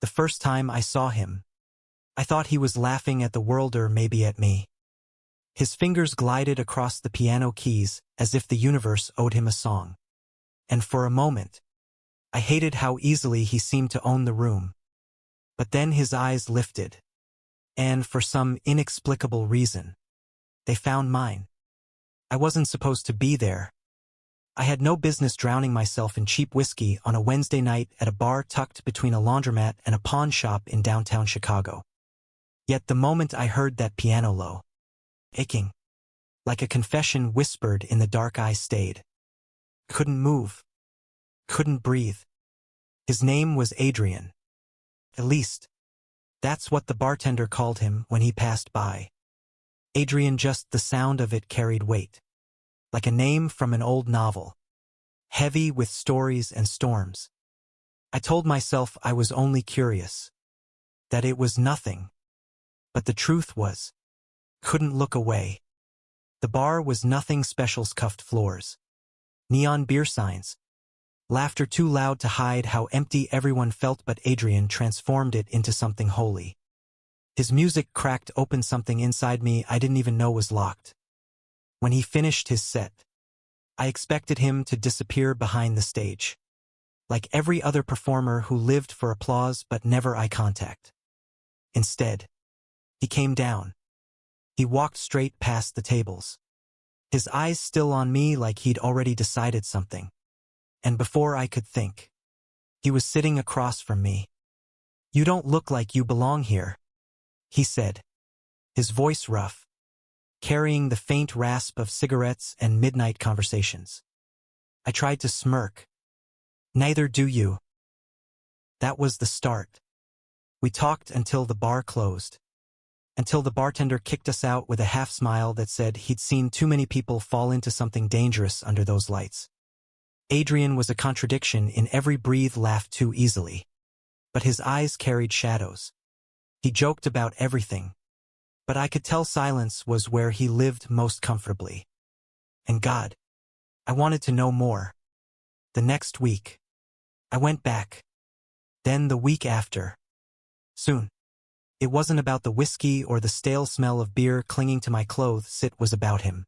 The first time I saw him, I thought he was laughing at the world or maybe at me. His fingers glided across the piano keys as if the universe owed him a song. And for a moment, I hated how easily he seemed to own the room. But then his eyes lifted, and for some inexplicable reason, they found mine. I wasn't supposed to be there. I had no business drowning myself in cheap whiskey on a Wednesday night at a bar tucked between a laundromat and a pawn shop in downtown Chicago. Yet the moment I heard that piano low, aching, like a confession whispered in the dark, I stayed. Couldn't move. Couldn't breathe. His name was Adrian. At least, that's what the bartender called him when he passed by. Adrian, just the sound of it carried weight. Like a name from an old novel. Heavy with stories and storms. I told myself I was only curious. That it was nothing. But the truth was, couldn't look away. The bar was nothing special. Scuffed floors. Neon beer signs. Laughter too loud to hide how empty everyone felt, but Adrian transformed it into something holy. His music cracked open something inside me I didn't even know was locked. When he finished his set, I expected him to disappear behind the stage. Like every other performer who lived for applause but never eye contact. Instead, he came down. He walked straight past the tables. His eyes still on me like he'd already decided something. And before I could think, he was sitting across from me. "You don't look like you belong here," he said, his voice rough, carrying the faint rasp of cigarettes and midnight conversations. I tried to smirk. "Neither do you." That was the start. We talked until the bar closed. Until the bartender kicked us out with a half smile that said he'd seen too many people fall into something dangerous under those lights. Adrian was a contradiction in every breath, laughed too easily. But his eyes carried shadows. He joked about everything. But I could tell silence was where he lived most comfortably. And God, I wanted to know more. The next week, I went back. Then the week after. Soon. It wasn't about the whiskey or the stale smell of beer clinging to my clothes, it was about him.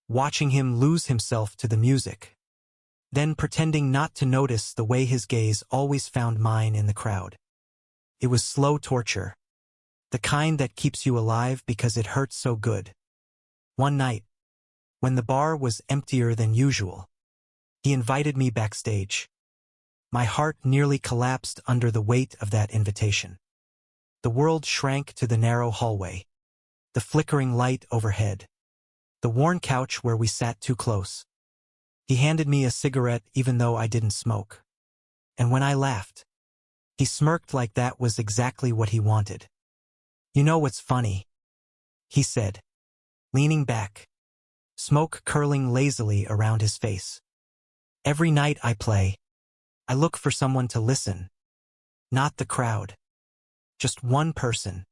Watching him lose himself to the music. Then pretending not to notice the way his gaze always found mine in the crowd. It was slow torture. The kind that keeps you alive because it hurts so good. One night, when the bar was emptier than usual, he invited me backstage. My heart nearly collapsed under the weight of that invitation. The world shrank to the narrow hallway. The flickering light overhead. The worn couch where we sat too close. He handed me a cigarette even though I didn't smoke. And when I laughed, he smirked like that was exactly what he wanted. "You know what's funny?" he said, leaning back, smoke curling lazily around his face. "Every night I play, I look for someone to listen. Not the crowd. Just one person.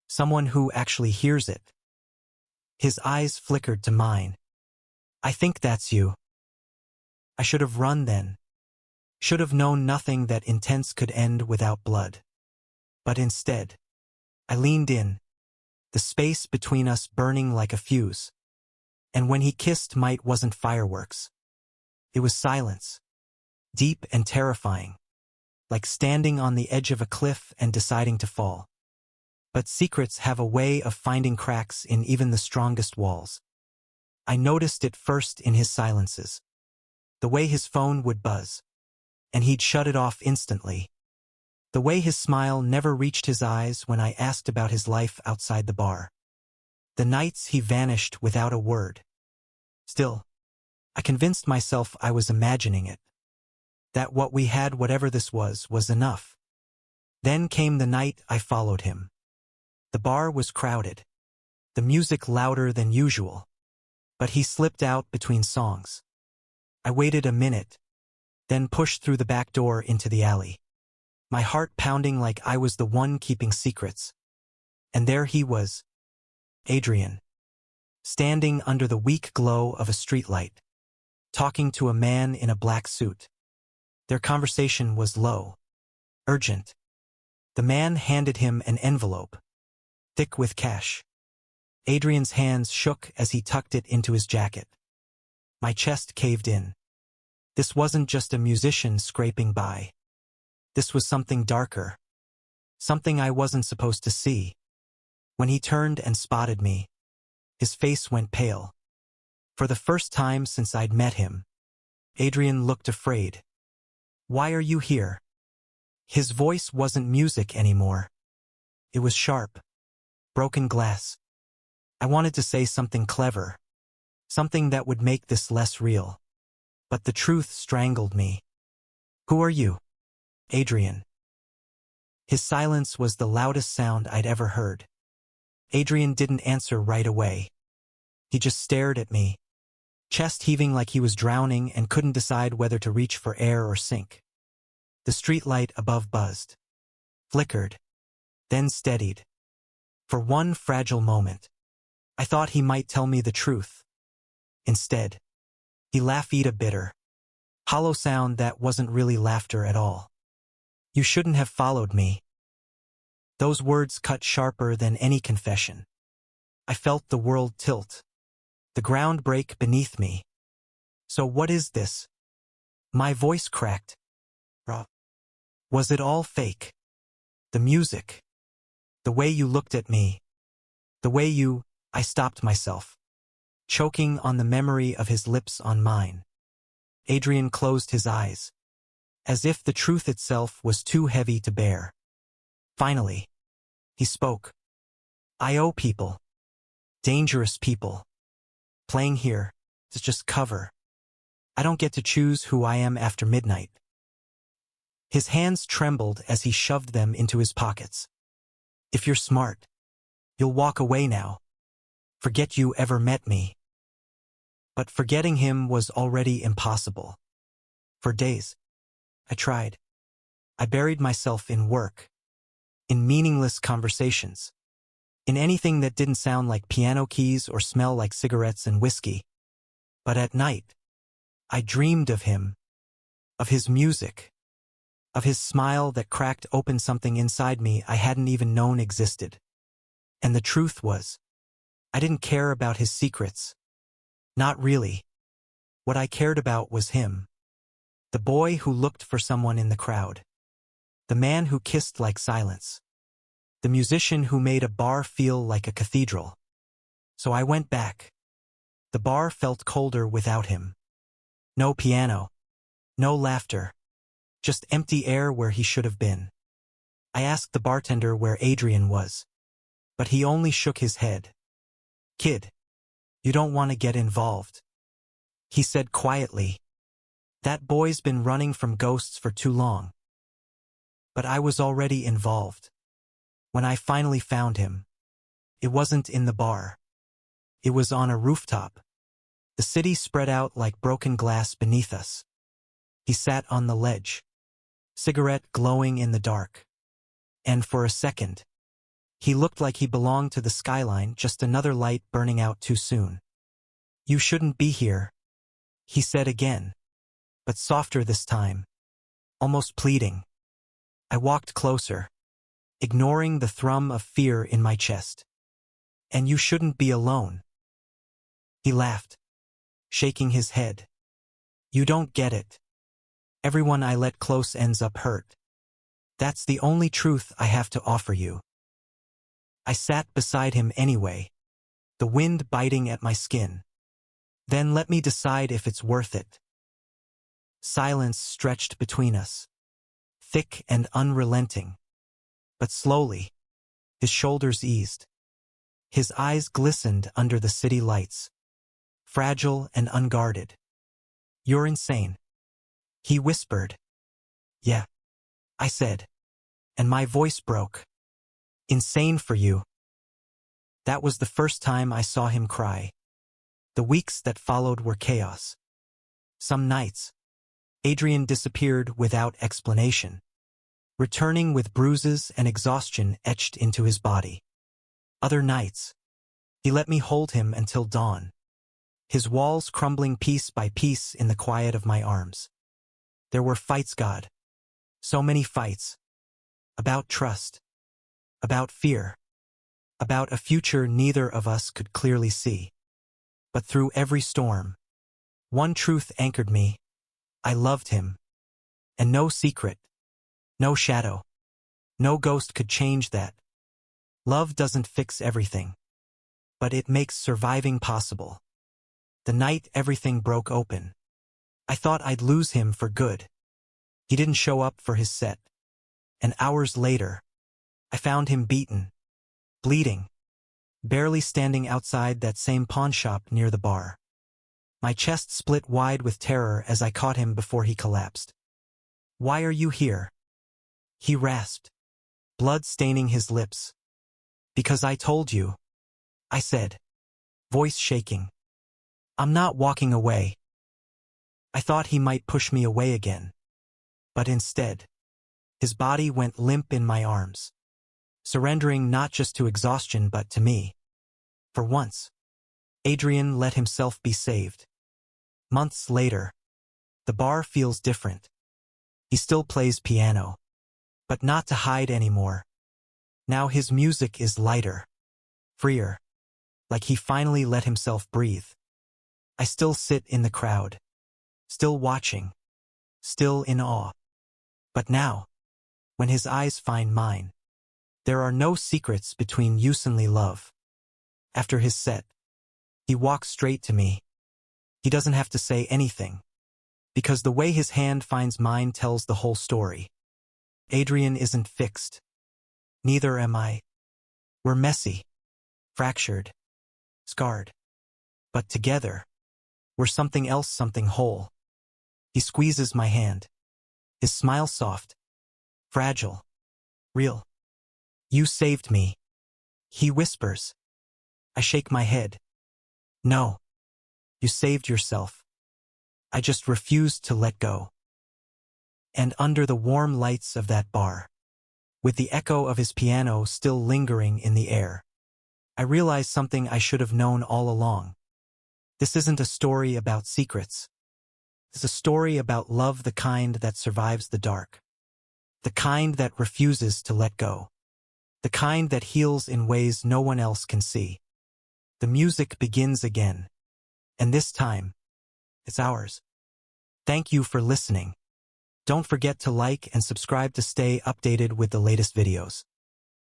Someone who actually hears it." His eyes flickered to mine. "I think that's you." I should have run then. Should have known nothing that intense could end without blood. But instead, I leaned in, the space between us burning like a fuse. And when he kissed, might wasn't fireworks. It was silence. Deep and terrifying. Like standing on the edge of a cliff and deciding to fall. But secrets have a way of finding cracks in even the strongest walls. I noticed it first in his silences. The way his phone would buzz, and he'd shut it off instantly. The way his smile never reached his eyes when I asked about his life outside the bar. The nights he vanished without a word. Still, I convinced myself I was imagining it. That what we had, whatever this was enough. Then came the night I followed him. The bar was crowded. The music louder than usual. But he slipped out between songs. I waited a minute, then pushed through the back door into the alley. My heart pounding like I was the one keeping secrets. And there he was. Adrian. Standing under the weak glow of a streetlight. Talking to a man in a black suit. Their conversation was low. Urgent. The man handed him an envelope, thick with cash. Adrian's hands shook as he tucked it into his jacket. My chest caved in. This wasn't just a musician scraping by. This was something darker. Something I wasn't supposed to see. When he turned and spotted me, his face went pale. For the first time since I'd met him, Adrian looked afraid. "Why are you here?" His voice wasn't music anymore. It was sharp, broken glass. I wanted to say something clever, something that would make this less real. But the truth strangled me. "Who are you?" "Adrian." His silence was the loudest sound I'd ever heard. Adrian didn't answer right away. He just stared at me, chest heaving like he was drowning and couldn't decide whether to reach for air or sink. The streetlight above buzzed, flickered, then steadied. For one fragile moment, I thought he might tell me the truth. Instead, he laughed a bitter, hollow sound that wasn't really laughter at all. "You shouldn't have followed me." Those words cut sharper than any confession. I felt the world tilt, the ground break beneath me. "So what is this?" My voice cracked. Was it all fake? The music, the way you looked at me, the way you... I stopped myself, choking on the memory of his lips on mine. Adrian closed his eyes, as if the truth itself was too heavy to bear. Finally, he spoke. "I owe people. Dangerous people. Playing here is just cover. I don't get to choose who I am after midnight." His hands trembled as he shoved them into his pockets. "If you're smart, you'll walk away now. Forget you ever met me." But forgetting him was already impossible. For days, I tried. I buried myself in work, in meaningless conversations, in anything that didn't sound like piano keys or smell like cigarettes and whiskey. But at night, I dreamed of him, of his music, of his smile that cracked open something inside me I hadn't even known existed. And the truth was, I didn't care about his secrets. Not really. What I cared about was him. The boy who looked for someone in the crowd. The man who kissed like silence. The musician who made a bar feel like a cathedral. So I went back. The bar felt colder without him. No piano. No laughter. Just empty air where he should have been. I asked the bartender where Adrian was, but he only shook his head. "Kid, you don't want to get involved," he said quietly. "That boy's been running from ghosts for too long." But I was already involved. When I finally found him, it wasn't in the bar. It was on a rooftop. The city spread out like broken glass beneath us. He sat on the ledge, cigarette glowing in the dark. And for a second, he looked like he belonged to the skyline, just another light burning out too soon. "You shouldn't be here," he said again, but softer this time, almost pleading. I walked closer, ignoring the thrum of fear in my chest. "And you shouldn't be alone." He laughed, shaking his head. "You don't get it. Everyone I let close ends up hurt. That's the only truth I have to offer you." I sat beside him anyway, the wind biting at my skin. "Then let me decide if it's worth it." Silence stretched between us, thick and unrelenting. But slowly, his shoulders eased. His eyes glistened under the city lights, fragile and unguarded. "You're insane," he whispered. "Yeah," I said, and my voice broke. "Insane for you." That was the first time I saw him cry. The weeks that followed were chaos. Some nights, Adrian disappeared without explanation, returning with bruises and exhaustion etched into his body. Other nights, he let me hold him until dawn, his walls crumbling piece by piece in the quiet of my arms. There were fights, God. So many fights. about trust, about fear, about a future neither of us could clearly see. But through every storm, one truth anchored me. I loved him. And no secret, no shadow, no ghost could change that. Love doesn't fix everything, but it makes surviving possible. The night everything broke open, I thought I'd lose him for good. He didn't show up for his set. And hours later, I found him beaten, bleeding, barely standing outside that same pawn shop near the bar. My chest split wide with terror as I caught him before he collapsed. "Why are you here?" he rasped, blood staining his lips. "Because I told you," I said, voice shaking. "I'm not walking away." I thought he might push me away again. But instead, his body went limp in my arms, surrendering not just to exhaustion but to me. For once, Adrian let himself be saved. Months later, the bar feels different. He still plays piano, but not to hide anymore. Now his music is lighter, freer, like he finally let himself breathe. I still sit in the crowd, still watching, still in awe. But now, when his eyes find mine, there are no secrets between us and love. After his set, he walks straight to me. He doesn't have to say anything, because the way his hand finds mine tells the whole story. Adrian isn't fixed. Neither am I. We're messy, fractured, scarred. But together, we're something else, something whole. He squeezes my hand. His smile soft, fragile, real. "You saved me," he whispers. I shake my head. "No. You saved yourself." I just refused to let go. And under the warm lights of that bar, with the echo of his piano still lingering in the air, I realized something I should have known all along. This isn't a story about secrets. It's a story about love, the kind that survives the dark, the kind that refuses to let go, the kind that heals in ways no one else can see. The music begins again, and this time, it's ours. Thank you for listening. Don't forget to like and subscribe to stay updated with the latest videos.